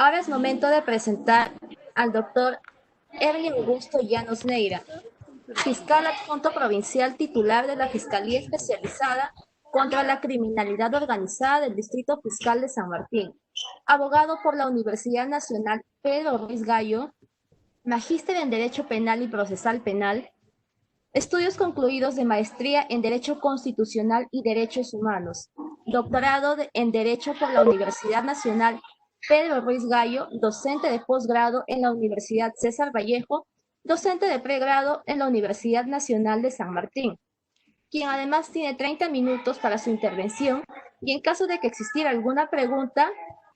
Ahora es momento de presentar al doctor Erwin Augusto Llanos Neira, fiscal adjunto provincial titular de la Fiscalía Especializada contra la Criminalidad Organizada del Distrito Fiscal de San Martín, abogado por la Universidad Nacional Pedro Ruiz Gallo, magíster en Derecho Penal y Procesal Penal, estudios concluidos de maestría en Derecho Constitucional y Derechos Humanos, doctorado en Derecho por la Universidad Nacional Pedro Ruiz Gallo, docente de posgrado en la Universidad César Vallejo, docente de pregrado en la Universidad Nacional de San Martín, quien además tiene 30 minutos para su intervención y en caso de que existiera alguna pregunta,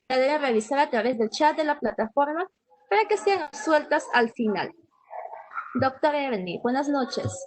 la debe realizar a través del chat de la plataforma para que sean sueltas al final. Doctor Ernie, buenas noches.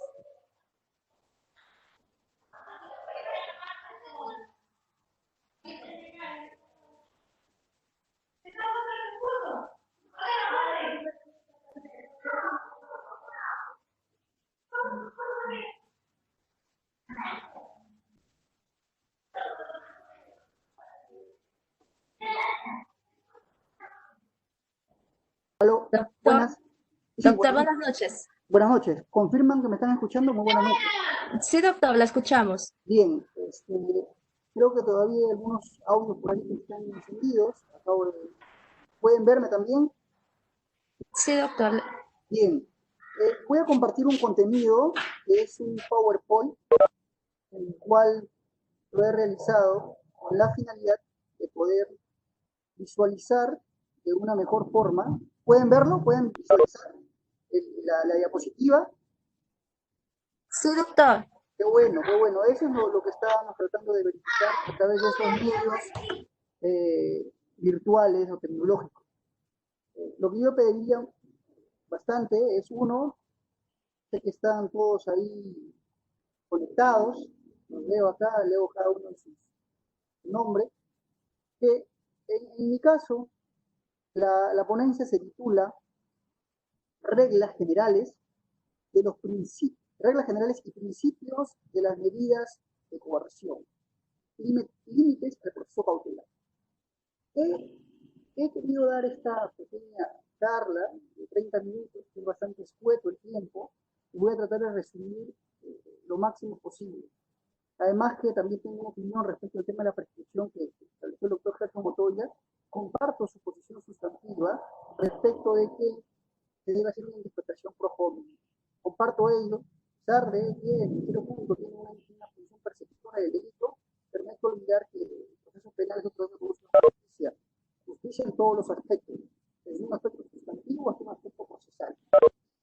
Aló, Doctor, buenas. Sí, doctor, buenas noches. buenas noches. ¿Confirman que me están escuchando? Muy buenas noches. Sí, doctor, la escuchamos. Bien, creo que todavía hay algunos audios por ahí que están encendidos. ¿Pueden verme también? Sí, doctor. Bien. Voy a compartir un contenido que es un PowerPoint, en el cual lo he realizado con la finalidad de poder visualizar de una mejor forma. ¿Pueden verlo? ¿Pueden visualizar la diapositiva? Sí, doctor. Qué bueno, qué bueno. Eso es lo que estábamos tratando de verificar a través de esos medios virtuales o tecnológicos. Lo que yo pediría bastante es uno, sé que están todos ahí conectados, los leo acá, leo cada uno de sus nombres, que en mi caso la ponencia se titula Reglas generales de los principios, reglas generales y principios de las medidas de coerción, límites del proceso cautelar. He querido dar esta pequeña charla de 30 minutos, que es bastante escueto el tiempo, y voy a tratar de resumir lo máximo posible. Además que también tengo una opinión respecto al tema de la prescripción que estableció el doctor Gerson Motoya. Comparto su posición sustantiva respecto de que se debe hacer una interpretación pro hominem. Comparto ello, a pesar de que el tercer punto tiene una función persecutora del delito, pero no hay que olvidar que el proceso penal es otro de los justicia. Justicia en todos los aspectos, desde un aspecto sustantivo hasta un aspecto procesal.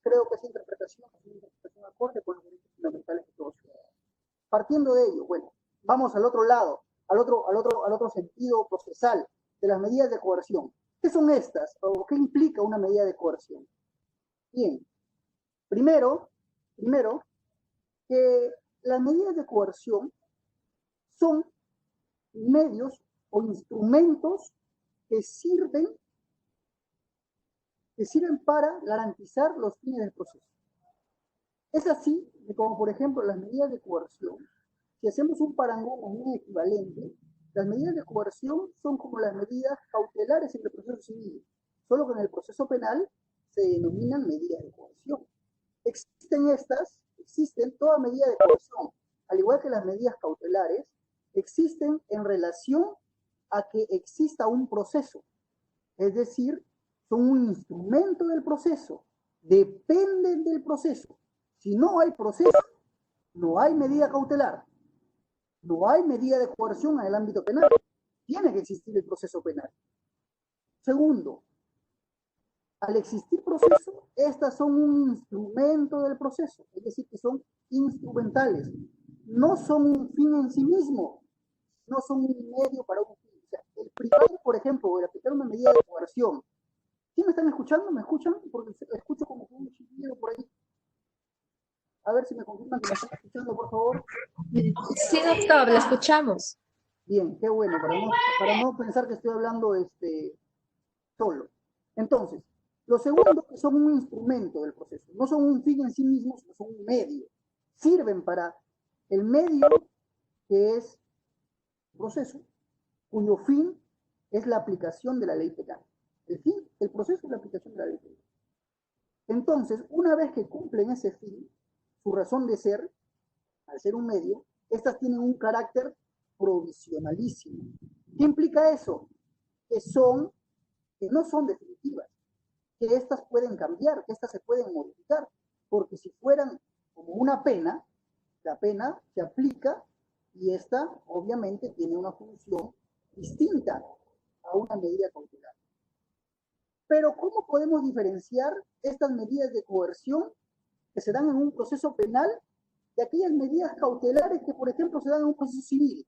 Creo que esa interpretación es una interpretación acorde con los derechos fundamentales de todos los ciudadanos. Partiendo de ello, bueno, vamos al otro lado, al otro sentido procesal de las medidas de coerción. ¿Qué son estas? ¿O qué implica una medida de coerción? Bien, primero, que las medidas de coerción son medios o instrumentos que sirven para garantizar los fines del proceso. Es así que, como por ejemplo las medidas de coerción, si hacemos un parangón o un equivalente, las medidas de coerción son como las medidas cautelares en el proceso civil, solo que en el proceso penal se denominan medidas de coerción. Existen toda medida de coerción, al igual que las medidas cautelares, existen en relación a que exista un proceso, es decir, son un instrumento del proceso, dependen del proceso. Si no hay proceso, no hay medida cautelar, no hay medida de coerción en el ámbito penal. Tiene que existir el proceso penal. Segundo, al existir proceso, estas son un instrumento del proceso, es decir, que son instrumentales, no son un fin en sí mismo, no son un medio para un fin. O sea, el privar, por ejemplo, el aplicar una medida de coerción. ¿Sí me están escuchando? ¿Me escuchan? Porque escucho como un chillido por ahí. A ver si me confirman que me están escuchando, por favor. Sí, doctor, la escuchamos. Bien, qué bueno, para no pensar que estoy hablando solo. Entonces, lo segundo, que son un instrumento del proceso, no son un fin en sí mismos, sino son un medio. Sirven para el medio que es el proceso, cuyo fin es la aplicación de la ley penal. El el proceso de la aplicación de la ley penal. Entonces, una vez que cumplen ese fin, su razón de ser, al ser un medio, estas tienen un carácter provisionalísimo. ¿Qué implica eso? Que no son definitivas, que estas pueden cambiar, que estas se pueden modificar, porque si fueran como una pena, la pena se aplica y esta obviamente tiene una función distinta a una medida cautelar. Pero ¿cómo podemos diferenciar estas medidas de coerción que se dan en un proceso penal de aquellas medidas cautelares que, por ejemplo, se dan en un proceso civil?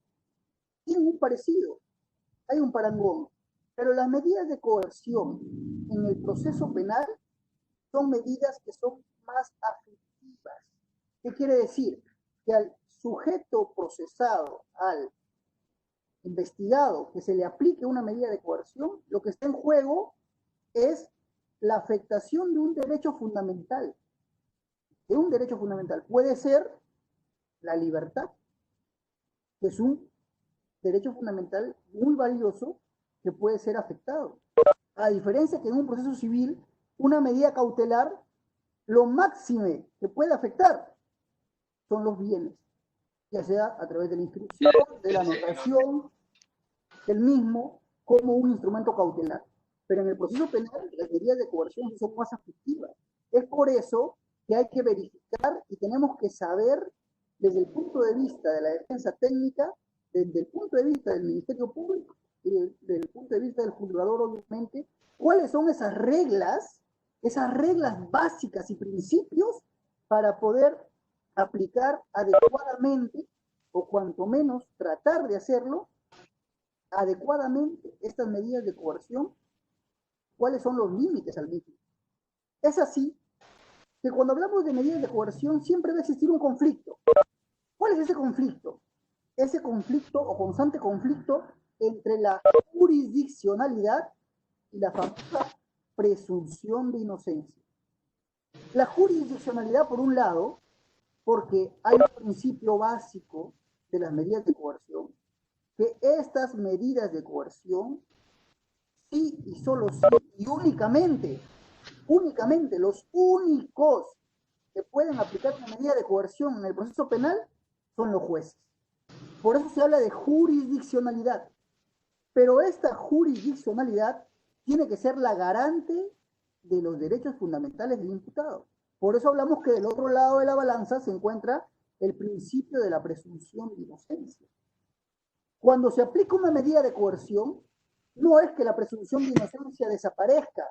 Tienen un parecido, hay un parangón, pero las medidas de coerción en el proceso penal son medidas que son más afectivas. ¿Qué quiere decir? Que al sujeto procesado, al investigado, que se le aplique una medida de coerción, lo que está en juego es la afectación de un derecho fundamental. De un derecho fundamental. Puede ser la libertad, que es un derecho fundamental muy valioso que puede ser afectado. A diferencia que en un proceso civil, una medida cautelar, lo máximo que puede afectar son los bienes, ya sea a través de la inscripción, de la anotación, del mismo, como un instrumento cautelar. Pero en el proceso penal, las medidas de coerción son más afectivas. Es por eso que hay que verificar y tenemos que saber, desde el punto de vista de la defensa técnica, desde el punto de vista del Ministerio Público y desde el punto de vista del juzgador, obviamente, cuáles son esas reglas básicas y principios para poder aplicar adecuadamente, o cuanto menos tratar de hacerlo adecuadamente, estas medidas de coerción, cuáles son los límites al mismo. Es así que cuando hablamos de medidas de coerción siempre va a existir un conflicto. ¿Cuál es ese conflicto? Ese conflicto o constante conflicto entre la jurisdiccionalidad y la famosa presunción de inocencia. La jurisdiccionalidad, por un lado, porque hay un principio básico de las medidas de coerción, que estas medidas de coerción, sí y solo sí, y únicamente los únicos que pueden aplicar una medida de coerción en el proceso penal son los jueces. Por eso se habla de jurisdiccionalidad. Pero esta jurisdiccionalidad tiene que ser la garante de los derechos fundamentales del imputado. Por eso hablamos que del otro lado de la balanza se encuentra el principio de la presunción de inocencia. Cuando se aplica una medida de coerción, no es que la presunción de inocencia desaparezca,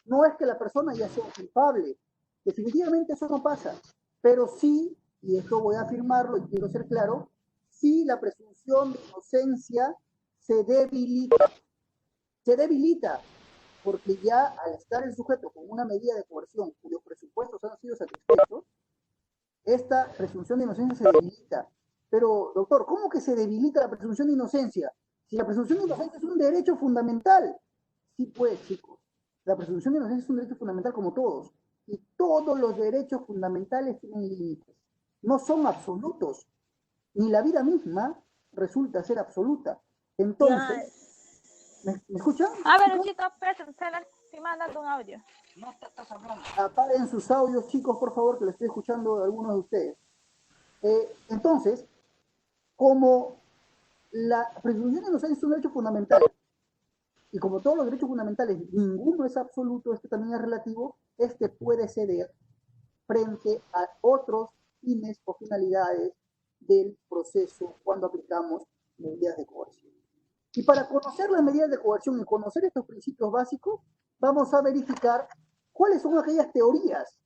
no es que la persona ya sea culpable. Definitivamente eso no pasa. Pero sí, y esto voy a afirmarlo y quiero ser claro, sí la presunción de inocencia se debilita. Se debilita porque ya al estar el sujeto con una medida de coerción cuyos presupuestos han sido satisfechos, esta presunción de inocencia se debilita. Pero, doctor, ¿cómo que se debilita la presunción de inocencia? Si la presunción de inocencia es un derecho fundamental. Sí, pues, chicos. La presunción de inocencia es un derecho fundamental como todos. Y todos los derechos fundamentales tienen límites. No son absolutos. Ni la vida misma resulta ser absoluta. Entonces, ¿me escuchan? A ver, chicos, estoy mandando un audio. No estás hablando. Apaguen sus audios, chicos, por favor, que lo estoy escuchando de algunos de ustedes. Entonces, como la presunción de inocencia es un derecho fundamental, y como todos los derechos fundamentales, ninguno es absoluto, este también es relativo, este puede ceder frente a otros fines o finalidades del proceso cuando aplicamos medidas de coerción. Y para conocer las medidas de coerción y conocer estos principios básicos, vamos a verificar cuáles son aquellas teorías,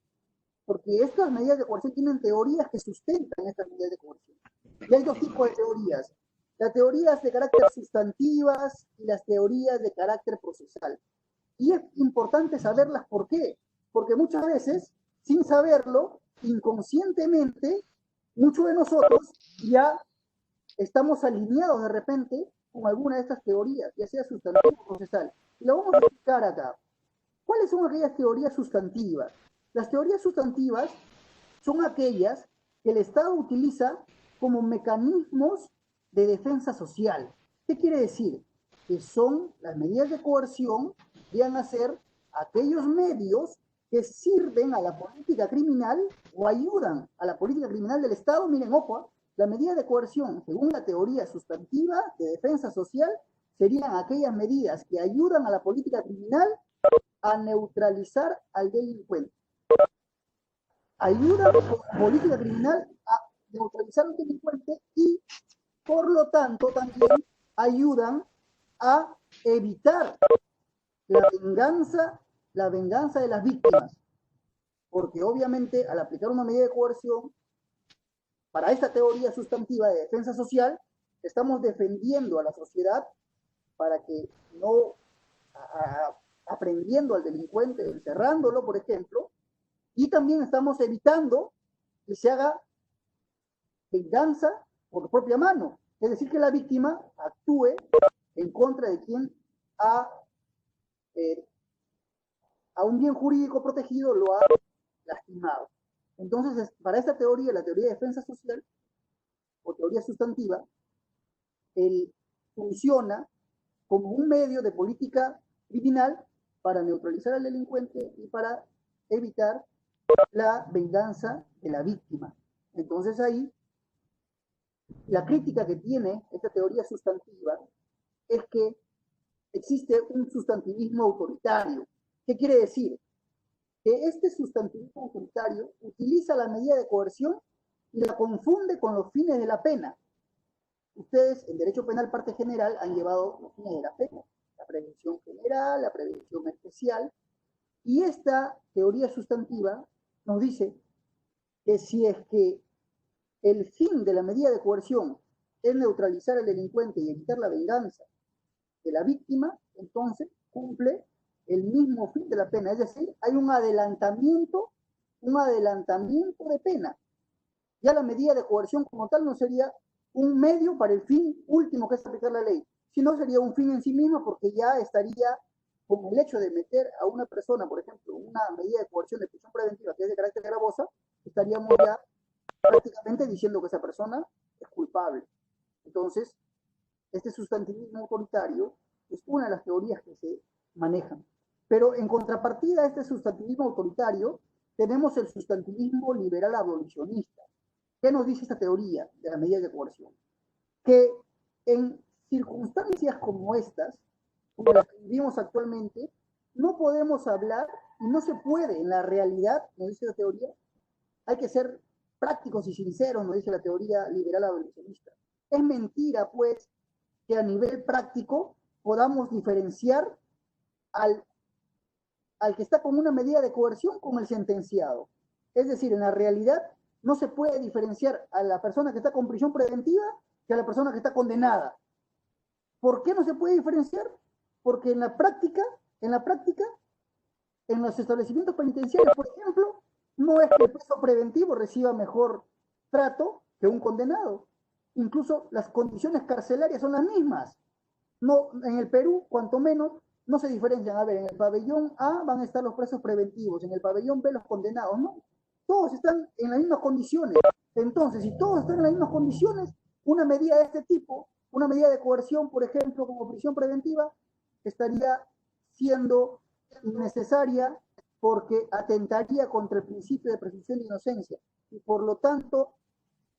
porque estas medidas de coerción tienen teorías que sustentan estas medidas de coerción. Y hay dos tipos de teorías: las teorías de carácter sustantivas y las teorías de carácter procesal. Y es importante saberlas. ¿Por qué? Porque muchas veces, sin saberlo, inconscientemente, muchos de nosotros ya estamos alineados de repente con alguna de estas teorías, ya sea sustantiva o procesal. Y lo vamos a explicar acá. ¿Cuáles son aquellas teorías sustantivas? Las teorías sustantivas son aquellas que el Estado utiliza como mecanismos de defensa social. ¿Qué quiere decir? Que son las medidas de coerción, vienen a ser aquellos medios que sirven a la política criminal o ayudan a la política criminal del Estado. Miren, ojo, la medida de coerción, según la teoría sustantiva de defensa social, serían aquellas medidas que ayudan a la política criminal a neutralizar al delincuente. Ayudan con la política criminal a neutralizar al delincuente y, por lo tanto, también ayudan a evitar la venganza de las víctimas. Porque obviamente al aplicar una medida de coerción, para esta teoría sustantiva de defensa social, estamos defendiendo a la sociedad para que no, aprendiendo al delincuente, encerrándolo, por ejemplo, y también estamos evitando que se haga venganza por propia mano. Es decir, que la víctima actúe en contra de quien a un bien jurídico protegido lo ha lastimado. Entonces, para esta teoría, la teoría de defensa social o teoría sustantiva, él funciona como un medio de política criminal para neutralizar al delincuente y para evitar la venganza de la víctima. Entonces ahí, la crítica que tiene esta teoría sustantiva es que existe un sustantivismo autoritario. ¿Qué quiere decir? Que este sustantivismo autoritario utiliza la medida de coerción y la confunde con los fines de la pena. Ustedes, en Derecho Penal Parte General, han llevado los fines de la pena, la prevención general, la prevención especial, y esta teoría sustantiva nos dice que si es que el fin de la medida de coerción es neutralizar al delincuente y evitar la venganza de la víctima, entonces cumple el mismo fin de la pena, es decir, hay un adelantamiento de pena. Ya la medida de coerción como tal no sería un medio para el fin último que es aplicar la ley, sino sería un fin en sí mismo, porque ya estaría con el hecho de meter a una persona, por ejemplo, una medida de coerción de prisión preventiva que es de carácter gravosa, estaríamos ya prácticamente diciendo que esa persona es culpable. Entonces, este sustantivismo autoritario es una de las teorías que se manejan. Pero en contrapartida a este sustantivismo autoritario, tenemos el sustantivismo liberal abolicionista. ¿Qué nos dice esta teoría de la medida de coerción? Que en circunstancias como estas, como las que vivimos actualmente, no podemos hablar y no se puede en la realidad, nos dice la teoría, hay que ser prácticos y sinceros, nos dice la teoría liberal abolicionista. Es mentira, pues, que a nivel práctico podamos diferenciar al que está con una medida de coerción con el sentenciado. Es decir, en la realidad no se puede diferenciar a la persona que está con prisión preventiva que a la persona que está condenada. ¿Por qué no se puede diferenciar? Porque en la práctica, en los establecimientos penitenciarios, por ejemplo, no es que el preso preventivo reciba mejor trato que un condenado. Incluso las condiciones carcelarias son las mismas. No, en el Perú, cuanto menos, no se diferencian. A ver, en el pabellón A van a estar los presos preventivos, en el pabellón B los condenados, ¿no? Todos están en las mismas condiciones. Entonces, si todos están en las mismas condiciones, una medida de este tipo, una medida de coerción, por ejemplo, como prisión preventiva, estaría siendo innecesaria porque atentaría contra el principio de presunción de inocencia y por lo tanto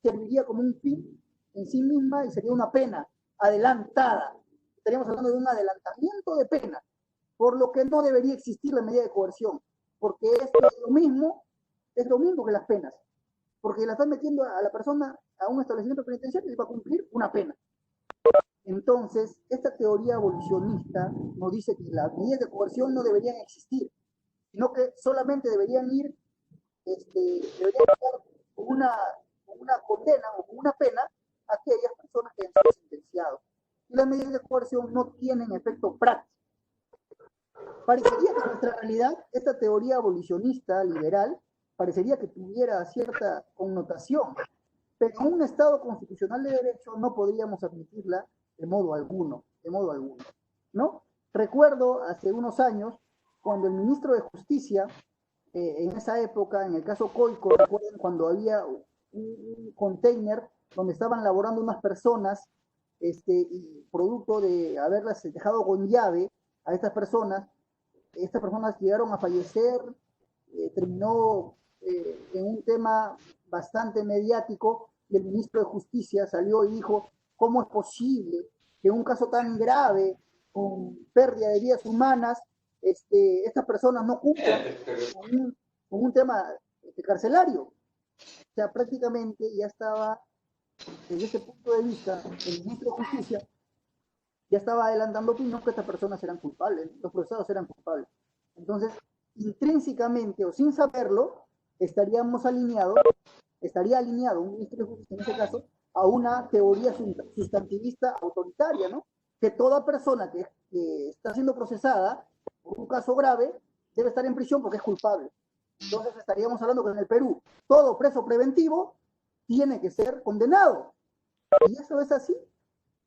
serviría como un fin en sí misma y sería una pena adelantada. Estaríamos hablando de un adelantamiento de pena, por lo que no debería existir la medida de coerción, porque esto es lo mismo que las penas, porque la están metiendo a la persona a un establecimiento penitenciario y va a cumplir una pena. Entonces, esta teoría abolicionista nos dice que las medidas de coerción no deberían existir, sino que solamente deberían dar una condena o una pena a aquellas personas que han sido sentenciados. Y las medidas de coerción no tienen efecto práctico. Parecería que en nuestra realidad, esta teoría abolicionista liberal, parecería que tuviera cierta connotación, pero en un Estado constitucional de derecho no podríamos admitirla de modo alguno, ¿no? Recuerdo hace unos años, cuando el ministro de Justicia, en esa época, en el caso Coico, recuerden cuando había un container donde estaban laborando unas personas, y producto de haberlas dejado con llave a estas personas, estas personas llegaron a fallecer, terminó en un tema bastante mediático, y el ministro de Justicia salió y dijo, ¿cómo es posible que en un caso tan grave, con pérdida de vidas humanas, estas personas no cumplan con un tema carcelario? O sea, prácticamente ya estaba, desde ese punto de vista, el ministro de Justicia ya estaba adelantando opinión que estas personas eran culpables, los procesados eran culpables. Entonces, intrínsecamente o sin saberlo, estaría alineado un ministro de Justicia en ese caso a una teoría sustantivista autoritaria, ¿no? Que toda persona que está siendo procesada por un caso grave debe estar en prisión porque es culpable. Entonces estaríamos hablando que en el Perú todo preso preventivo tiene que ser condenado. Y eso es así.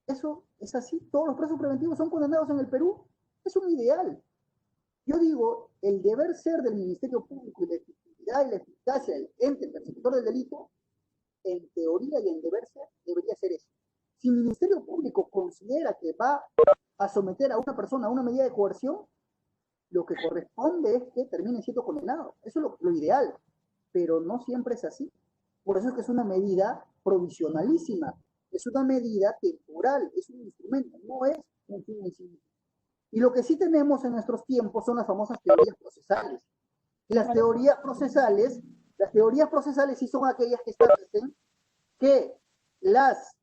Eso es así. Todos los presos preventivos son condenados en el Perú. Es un ideal. Yo digo, el deber ser del Ministerio Público y la efectividad y la eficacia del ente persecutor del delito, en teoría y en deber ser, debería ser eso. Si el Ministerio Público considera que va a someter a una persona a una medida de coerción, lo que corresponde es que termine siendo condenado. Eso es lo ideal, pero no siempre es así. Por eso es que es una medida provisionalísima, es una medida temporal, es un instrumento, no es un fin en sí mismo. Y lo que sí tenemos en nuestros tiempos son las famosas teorías procesales. Y las teorías procesales sí son aquellas que establecen que las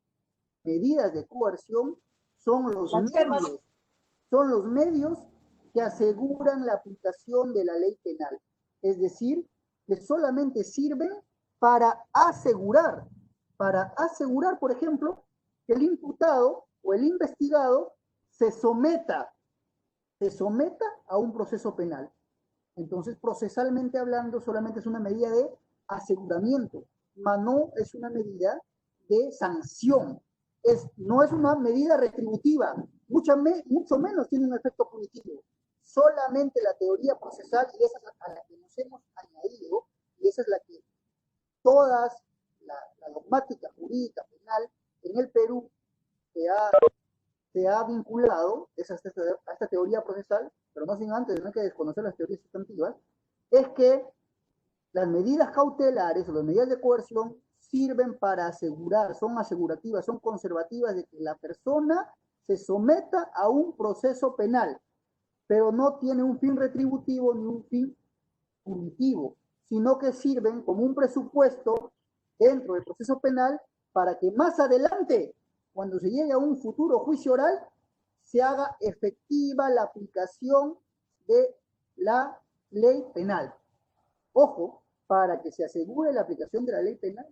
medidas de coerción son los medios que aseguran la aplicación de la ley penal. Es decir, que solamente sirven para asegurar, por ejemplo, que el imputado o el investigado se someta a un proceso penal. Entonces, procesalmente hablando, solamente es una medida de aseguramiento, mas no es una medida de sanción. No es una medida retributiva, mucho menos tiene un efecto punitivo. Solamente la teoría procesal, y esa es a la que nos hemos añadido, y esa es la que todas la dogmática jurídica penal en el Perú se ha vinculado a esta teoría procesal, pero no sin antes, no hay que desconocer las teorías sustantivas, es que las medidas cautelares o las medidas de coerción sirven para asegurar, son asegurativas, son conservativas de que la persona se someta a un proceso penal, pero no tiene un fin retributivo ni un fin punitivo, sino que sirven como un presupuesto dentro del proceso penal para que más adelante, cuando se llegue a un futuro juicio oral, se haga efectiva la aplicación de la ley penal. Ojo, para que se asegure la aplicación de la ley penal.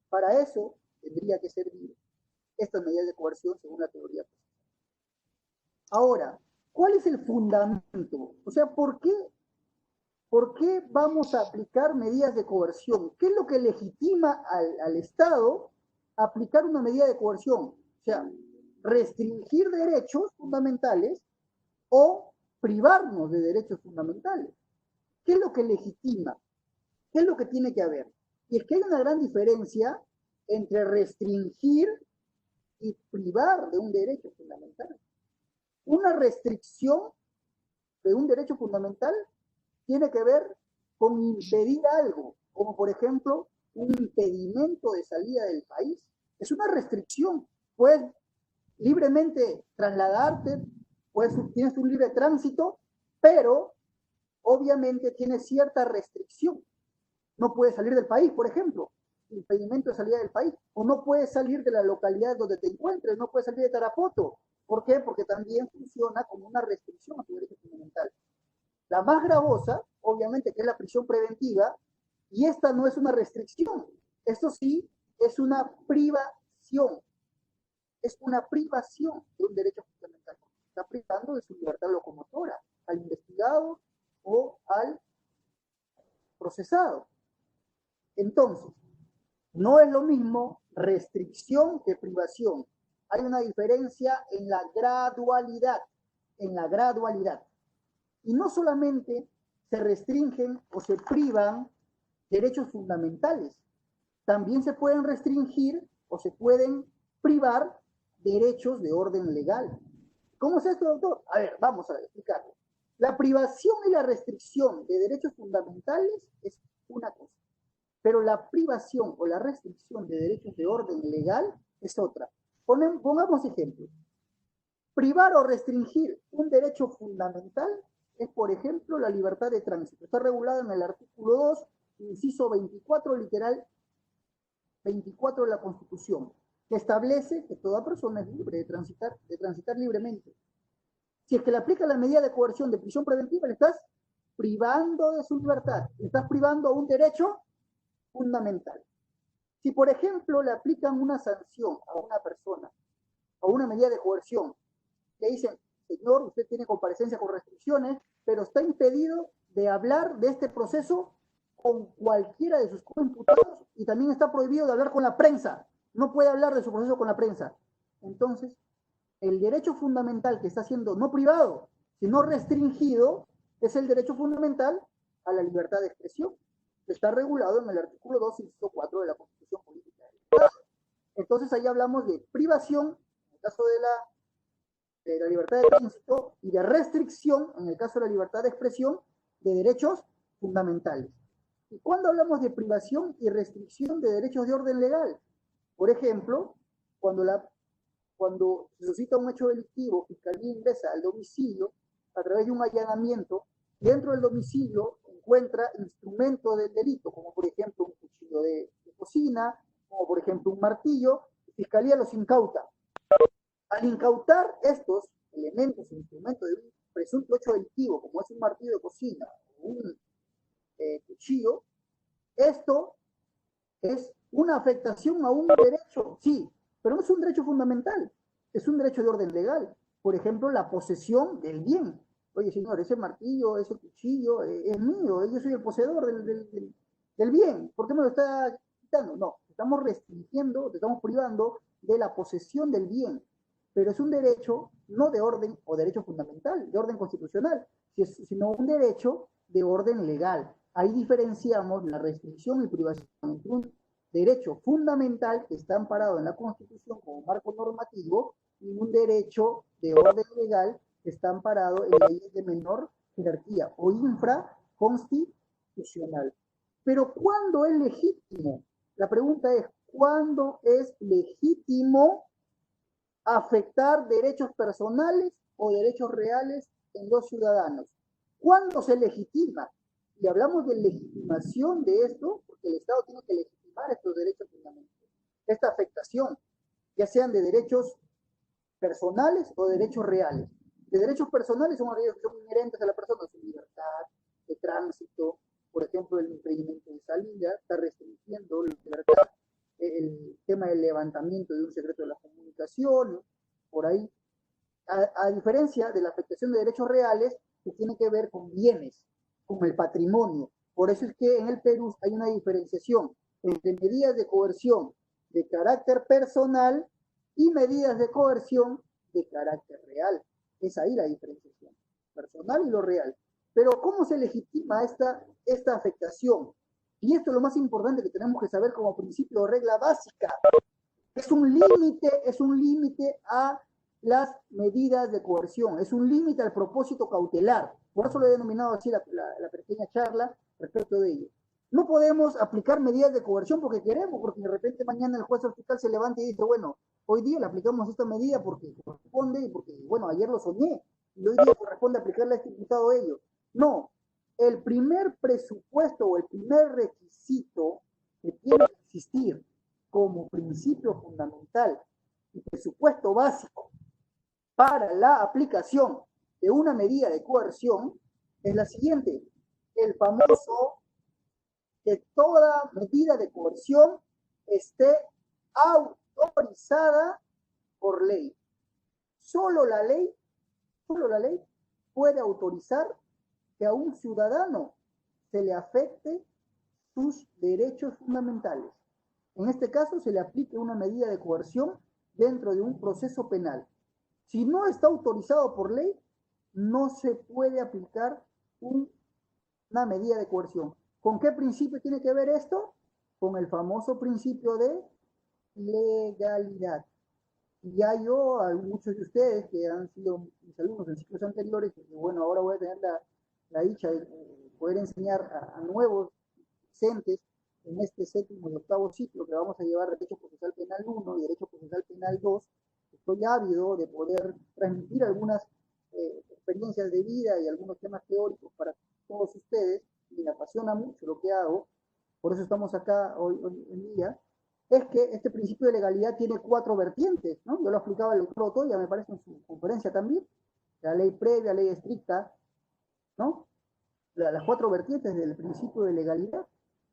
Para eso tendría que servir estas medidas de coerción según la teoría. Ahora, ¿cuál es el fundamento? O sea, ¿por qué vamos a aplicar medidas de coerción? ¿Qué es lo que legitima al Estado a aplicar una medida de coerción? O sea, restringir derechos fundamentales o privarnos de derechos fundamentales. ¿Qué es lo que legitima? ¿Qué es lo que tiene que haber? Y es que hay una gran diferencia entre restringir y privar de un derecho fundamental. Una restricción de un derecho fundamental tiene que ver con impedir algo, como por ejemplo un impedimento de salida del país. Es una restricción. Puedes libremente trasladarte, tienes un libre tránsito, pero obviamente tienes cierta restricción. No puedes salir del país, por ejemplo, impedimento de salida del país, o no puedes salir de la localidad donde te encuentres, no puedes salir de Tarapoto. ¿Por qué? Porque también funciona como una restricción a tu derecho fundamental. La más gravosa, obviamente, que es la prisión preventiva, y esta no es una restricción, esto sí es una privación. Es una privación de un derecho fundamental. Está privando de su libertad locomotora al investigado o al procesado. Entonces, no es lo mismo restricción que privación. Hay una diferencia en la gradualidad. Y no solamente se restringen o se privan derechos fundamentales, también se pueden restringir o se pueden privar derechos de orden legal. ¿Cómo es esto, doctor? A ver, vamos a explicarlo. La privación y la restricción de derechos fundamentales es una cosa, pero la privación o la restricción de derechos de orden legal es otra. Pongamos ejemplos. Privar o restringir un derecho fundamental es, por ejemplo, la libertad de tránsito. Está regulada en el artículo 2, inciso 24, literal 24 de la Constitución, que establece que toda persona es libre de transitar libremente. Si es que le aplica la medida de coerción de prisión preventiva, le estás privando de su libertad, le estás privando un derecho fundamental. Si, por ejemplo, le aplican una sanción a una persona o una medida de coerción, le dicen, señor, usted tiene comparecencia con restricciones, pero está impedido de hablar de este proceso con cualquiera de sus coimputados y también está prohibido de hablar con la prensa. No puede hablar de su proceso con la prensa. Entonces, el derecho fundamental que está siendo no privado, sino restringido, es el derecho fundamental a la libertad de expresión, que está regulado en el artículo 2, inciso 4 de la Constitución Política del Estado. Entonces, ahí hablamos de privación, en el caso de la libertad de tránsito, y de restricción, en el caso de la libertad de expresión, de derechos fundamentales. ¿Y cuándo hablamos de privación y restricción de derechos de orden legal? Por ejemplo, cuando se suscita un hecho delictivo, Fiscalía ingresa al domicilio a través de un allanamiento, dentro del domicilio encuentra instrumentos del delito, como por ejemplo un cuchillo de cocina, como por ejemplo un martillo, Fiscalía los incauta. Al incautar estos elementos, instrumentos de un presunto hecho delictivo, como es un martillo de cocina o un cuchillo, esto es una afectación a un derecho, sí, pero no es un derecho fundamental, es un derecho de orden legal. Por ejemplo, la posesión del bien. Oye, señor, ese martillo, ese cuchillo es mío, yo soy el poseedor del bien. ¿Por qué me lo está quitando? No, estamos restringiendo, te estamos privando de la posesión del bien. Pero es un derecho no de orden o derecho fundamental, de orden constitucional, sino un derecho de orden legal. Ahí diferenciamos la restricción y privación entre un derecho fundamental que está amparado en la Constitución como marco normativo y un derecho de orden legal que está amparado en leyes de menor jerarquía o infraconstitucional. Pero ¿cuándo es legítimo? La pregunta es, ¿cuándo es legítimo afectar derechos personales o derechos reales en los ciudadanos? ¿Cuándo se legitima? Y hablamos de legitimación de esto, porque el Estado tiene que legitimar estos derechos fundamentales, esta afectación, ya sean de derechos personales o de derechos reales. De derechos personales son aquellos que son inherentes a la persona, su libertad de tránsito, por ejemplo, el impedimento de salida, está restringiendo la libertad, el tema del levantamiento de un secreto de la comunicación, por ahí, a diferencia de la afectación de derechos reales que tiene que ver con bienes, con el patrimonio. Por eso es que en el Perú hay una diferenciación entre medidas de coerción de carácter personal y medidas de coerción de carácter real. Es ahí la diferenciación, personal y lo real. Pero ¿cómo se legitima esta afectación? Y esto es lo más importante que tenemos que saber como principio o regla básica. Es un límite a las medidas de coerción, es un límite al propósito cautelar. Por eso lo he denominado así la pequeña charla respecto de ello. No podemos aplicar medidas de coerción porque queremos, porque de repente mañana el juez fiscal se levanta y dice, bueno, hoy día le aplicamos esta medida porque corresponde y porque, bueno, ayer lo soñé y hoy día corresponde aplicarle a este imputado ello. No, el primer presupuesto o el primer requisito que tiene que existir como principio fundamental y presupuesto básico para la aplicación de una medida de coerción es la siguiente: el famoso que toda medida de coerción esté autorizada por ley. Solo la ley puede autorizar que a un ciudadano se le afecte sus derechos fundamentales. En este caso se le aplique una medida de coerción dentro de un proceso penal. Si no está autorizado por ley, no se puede aplicar una medida de coerción. ¿Con qué principio tiene que ver esto? Con el famoso principio de legalidad. Y ya yo, a muchos de ustedes que han sido mis alumnos en ciclos anteriores, que bueno, ahora voy a tener la dicha de poder enseñar a nuevos docentes en este séptimo y octavo ciclo que vamos a llevar Derecho Procesal Penal 1 y Derecho Procesal Penal 2. Estoy ávido de poder transmitir algunas experiencias de vida y algunos temas teóricos para todos ustedes. Y me apasiona mucho lo que hago, por eso estamos acá hoy en día. Es que este principio de legalidad tiene 4 vertientes, ¿no? Yo lo explicaba el doctor Otoya, me parece, en su conferencia también. La ley previa, ley estricta, ¿no? Las 4 vertientes del principio de legalidad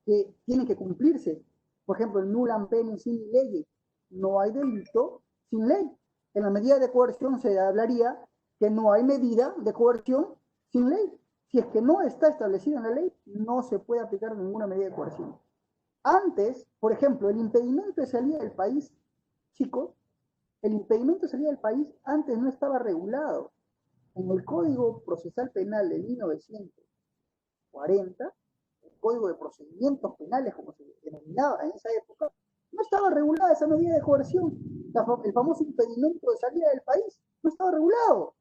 que tienen que cumplirse. Por ejemplo, el nullum penum sine lege. No hay delito sin ley. En la medida de coerción se hablaría que no hay medida de coerción sin ley. Si es que no está establecida en la ley, no se puede aplicar ninguna medida de coerción. Antes, por ejemplo, el impedimento de salida del país, chicos, el impedimento de salida del país antes no estaba regulado. En el Código Procesal Penal de 1940, el Código de Procedimientos Penales, como se denominaba en esa época, no estaba regulada esa medida de coerción. El famoso impedimento de salida del país no estaba regulado.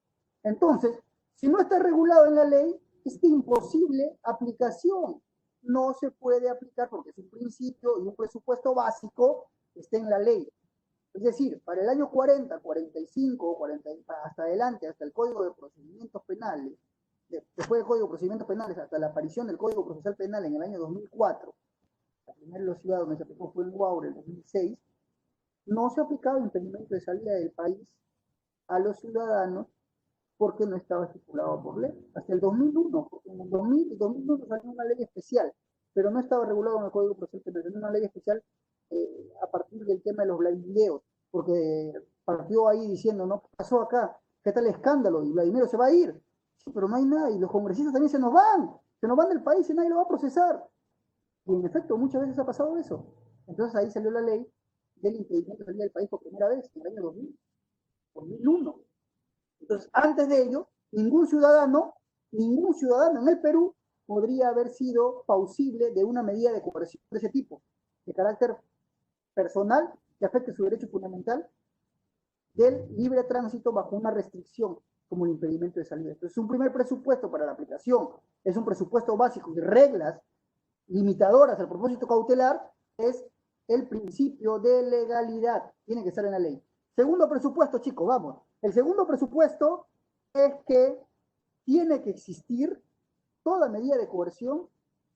Entonces, si no está regulado en la ley, es imposible aplicación. No se puede aplicar porque es un principio y un presupuesto básico que está en la ley. Es decir, para el año 40, 45, 40, hasta adelante, hasta el Código de Procedimientos Penales, después del Código de Procedimientos Penales, hasta la aparición del Código Procesal Penal en el año 2004, la primera velocidad donde se aplicó fue en Guaure, en 2006, no se aplicaba impedimento de salida del país a los ciudadanos porque no estaba estipulado por ley. Hasta el 2001, porque en el 2001 salió una ley especial, pero no estaba regulado en el Código Procesal Penal, salió una ley especial a partir del tema de los Vladimeos, porque partió ahí diciendo, ¿no? ¿Qué pasó acá? ¿Qué tal escándalo? Y Vladimiro se va a ir. Sí, pero no hay nada, y los congresistas también se nos van del país y nadie lo va a procesar. Y en efecto, muchas veces ha pasado eso. Entonces ahí salió la ley del impedimento de salida del país por primera vez, en el año 2001. Entonces, antes de ello, ningún ciudadano en el Perú podría haber sido pausible de una medida de coerción de ese tipo, de carácter personal, que afecte su derecho fundamental del libre tránsito bajo una restricción, como el impedimento de salida. Entonces, un primer presupuesto para la aplicación, es un presupuesto básico de reglas limitadoras al propósito cautelar, es el principio de legalidad. Tiene que estar en la ley. Segundo presupuesto, chicos, vamos. El segundo presupuesto es que tiene que existir, toda medida de coerción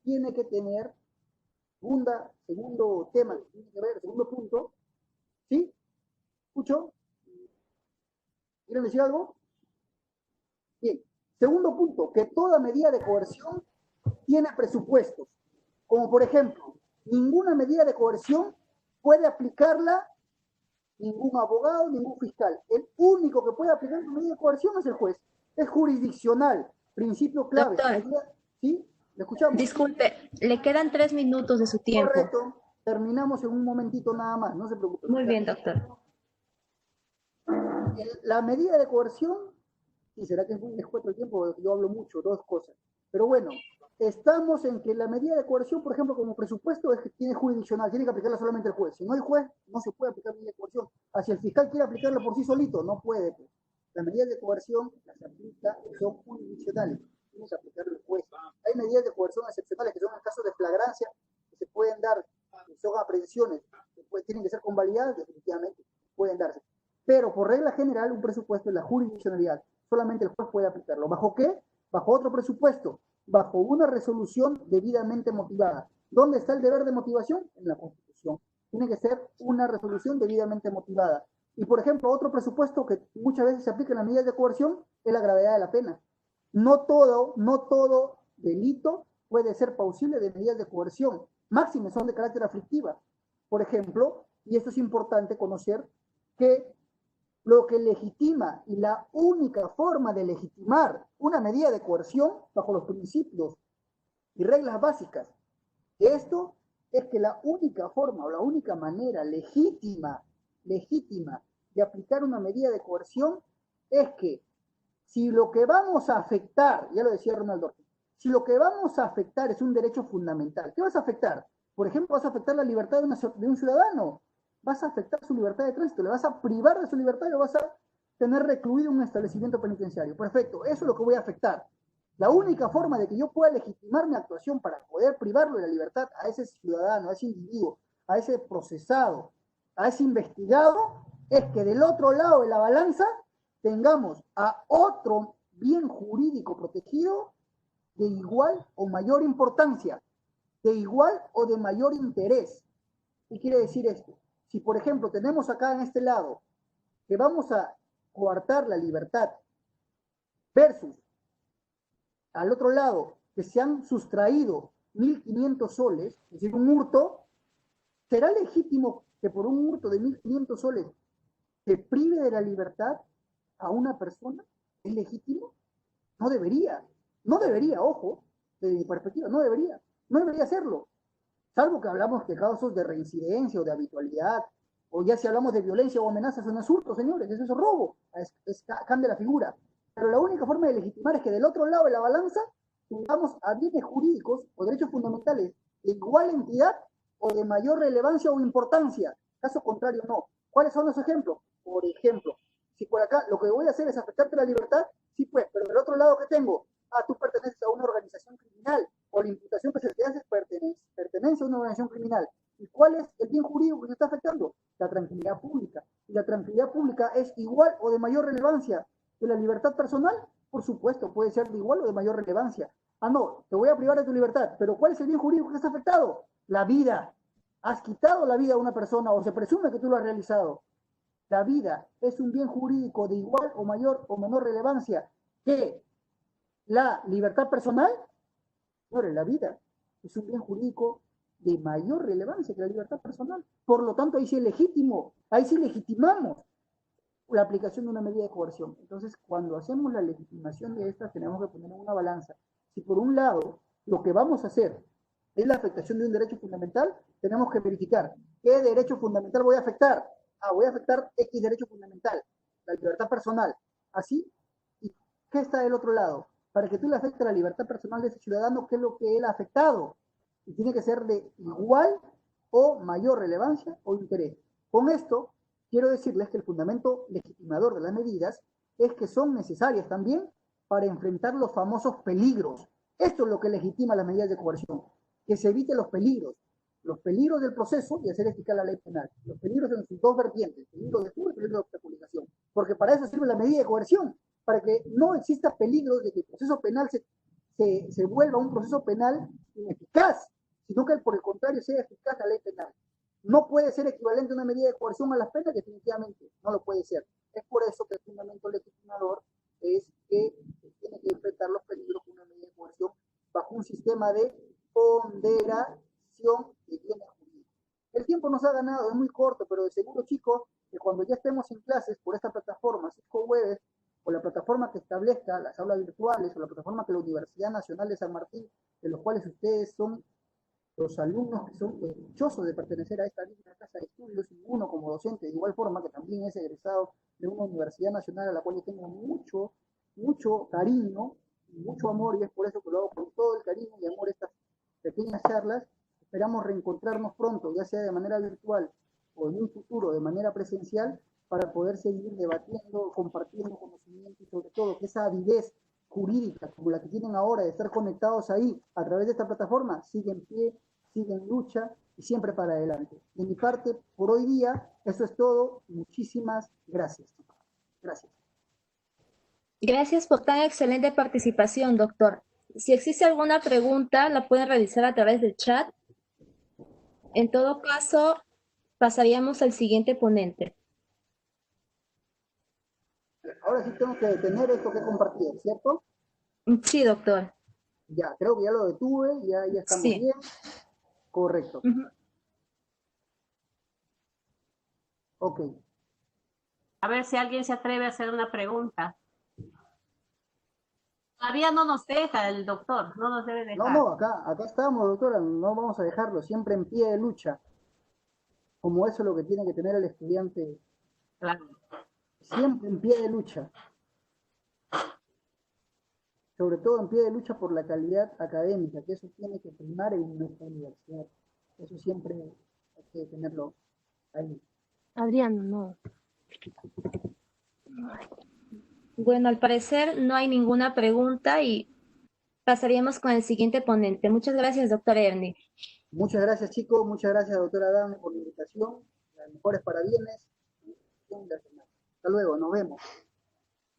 tiene que tener, segundo tema que tiene que ver, segundo punto, ¿sí? ¿Escucho? ¿Quieren decir algo? Bien. Segundo punto, que toda medida de coerción tiene presupuestos. Como por ejemplo, ninguna medida de coerción puede aplicarla ningún abogado, ningún fiscal. El único que puede aplicar una medida de coerción es el juez. Es jurisdiccional, principio clave. Doctor, ¿Sí? ¿Le escuchamos? Disculpe, le quedan 3 minutos de su tiempo. Correcto. Terminamos en un momentito nada más, no se preocupe. Muy bien, doctor. La medida de coerción, y será que es muy escueto el tiempo, yo hablo mucho, 2 cosas. Pero bueno, estamos en que la medida de coerción, por ejemplo, como presupuesto, es que tiene jurisdiccional, tiene que aplicarla solamente el juez. Si no hay juez, no se puede aplicar medida de coerción. Si el fiscal quiere aplicarla por sí solito, no puede. Pues. Las medidas de coerción las aplica, son jurisdiccionales, tiene que aplicarlo el juez. Hay medidas de coerción excepcionales que son en caso de flagrancia, que se pueden dar, que son aprehensiones, que tienen que ser convalidadas, definitivamente pueden darse. Pero por regla general, un presupuesto es la jurisdiccionalidad. Solamente el juez puede aplicarlo. ¿Bajo qué? Bajo otro presupuesto, bajo una resolución debidamente motivada. ¿Dónde está el deber de motivación? En la Constitución. Tiene que ser una resolución debidamente motivada. Y, por ejemplo, otro presupuesto que muchas veces se aplica en las medidas de coerción es la gravedad de la pena. No todo delito puede ser pausible de medidas de coerción. Máximas son de carácter aflictiva. Por ejemplo, y esto es importante conocer, que lo que legitima y la única forma de legitimar una medida de coerción bajo los principios y reglas básicas de esto es que la única forma o la única manera legítima de aplicar una medida de coerción es que si lo que vamos a afectar, ya lo decía Ronald Dorfman, si lo que vamos a afectar es un derecho fundamental, ¿qué vas a afectar? Por ejemplo, vas a afectar la libertad de un ciudadano. vas a afectar su libertad de tránsito, le vas a privar de su libertad y lo vas a tener recluido en un establecimiento penitenciario. Perfecto, eso es lo que voy a afectar. La única forma de que yo pueda legitimar mi actuación para poder privarlo de la libertad a ese ciudadano, a ese individuo, a ese procesado, a ese investigado, es que del otro lado de la balanza tengamos a otro bien jurídico protegido de igual o mayor importancia, de igual o de mayor interés. ¿Qué quiere decir esto? Si, por ejemplo, tenemos acá en este lado que vamos a coartar la libertad versus al otro lado que se han sustraído 1.500 soles, es decir, un hurto, ¿será legítimo que por un hurto de 1.500 soles se prive de la libertad a una persona? ¿Es legítimo? No debería. No debería, ojo, desde mi perspectiva, no debería. No debería hacerlo. Salvo que hablamos de casos de reincidencia o de habitualidad, o ya si hablamos de violencia o amenazas, eso no es hurto, señores, eso es robo, cambia la figura. Pero la única forma de legitimar es que del otro lado de la balanza tengamos a bienes jurídicos o derechos fundamentales de igual entidad o de mayor relevancia o importancia. Caso contrario, no. ¿Cuáles son los ejemplos? Por ejemplo, si por acá lo que voy a hacer es afectarte la libertad, sí pues, pero del otro lado que tengo, tú perteneces a una organización criminal, o la imputación que se te hace pertenece a una organización criminal. ¿Y cuál es el bien jurídico que se está afectando? La tranquilidad pública. Y la tranquilidad pública es igual o de mayor relevancia que la libertad personal. Por supuesto, puede ser de igual o de mayor relevancia. No, te voy a privar de tu libertad, pero ¿cuál es el bien jurídico que está afectado? La vida. Has quitado la vida a una persona o se presume que tú lo has realizado. La vida es un bien jurídico de igual o mayor o menor relevancia que la libertad personal. Ahora, la vida es un bien jurídico de mayor relevancia que la libertad personal. Por lo tanto, ahí sí es legítimo, ahí sí legitimamos la aplicación de una medida de coerción. Entonces, cuando hacemos la legitimación de estas, tenemos que poner en una balanza. Si por un lado lo que vamos a hacer es la afectación de un derecho fundamental, tenemos que verificar qué derecho fundamental voy a afectar. Voy a afectar X derecho fundamental, la libertad personal. Así, ¿y qué está del otro lado? Para que tú le afectes la libertad personal de ese ciudadano, ¿qué es lo que él ha afectado? Y tiene que ser de igual o mayor relevancia o interés. Con esto, quiero decirles que el fundamento legitimador de las medidas es que son necesarias también para enfrentar los famosos peligros. Esto es lo que legitima las medidas de coerción, que se evite los peligros del proceso y hacer eficaz la ley penal. Los peligros en sus dos vertientes, peligro de fuga y peligro de obstaculización. Porque para eso sirve la medida de coerción, para que no exista peligro de que el proceso penal se vuelva un proceso penal ineficaz, sino que por el contrario sea eficaz la ley penal. No puede ser equivalente a una medida de coerción a las penas, definitivamente, no lo puede ser. Es por eso que el fundamento legitimador es que se tiene que enfrentar los peligros con una medida de coerción bajo un sistema de ponderación de bienes jurídicos. El tiempo nos ha ganado, es muy corto, pero de seguro, chicos, que cuando ya estemos en clases por esta plataforma, Cisco Webex, o la plataforma que establezca las aulas virtuales, o la plataforma que la Universidad Nacional de San Martín, de los cuales ustedes son los alumnos que son dichosos de pertenecer a esta misma casa de estudios, y uno como docente de igual forma que también es egresado de una universidad nacional a la cual yo tengo mucho cariño y mucho amor, y es por eso que lo hago con todo el cariño y amor estas pequeñas charlas. Esperamos reencontrarnos pronto, ya sea de manera virtual o en un futuro de manera presencial, para poder seguir debatiendo, compartiendo conocimiento y sobre todo que esa avidez jurídica como la que tienen ahora de estar conectados ahí a través de esta plataforma sigue en pie, sigue en lucha y siempre para adelante. De mi parte, por hoy día, eso es todo. Muchísimas gracias. Gracias. Gracias por tan excelente participación, doctor. Si existe alguna pregunta, la pueden realizar a través del chat. En todo caso, pasaríamos al siguiente ponente. Ahora sí tengo que detener esto que he compartido, ¿cierto? Sí, doctor. Ya, creo que ya lo detuve, ya estamos Sí. bien. Correcto. Ok. A ver si alguien se atreve a hacer una pregunta. Todavía no nos deja el doctor, no nos debe dejar. No, acá estamos, doctora, no vamos a dejarlo, siempre en pie de lucha. Como eso es lo que tiene que tener el estudiante. Claro. Siempre en pie de lucha. Sobre todo en pie de lucha por la calidad académica, que eso tiene que primar en nuestra universidad. Eso siempre hay que tenerlo ahí. Adrián, no. Bueno, al parecer no hay ninguna pregunta y pasaríamos con el siguiente ponente. Muchas gracias, doctor Ernie. Muchas gracias, chicos. Muchas gracias, doctora Dame, por la invitación. Las mejores parabienes. Hasta luego, nos vemos.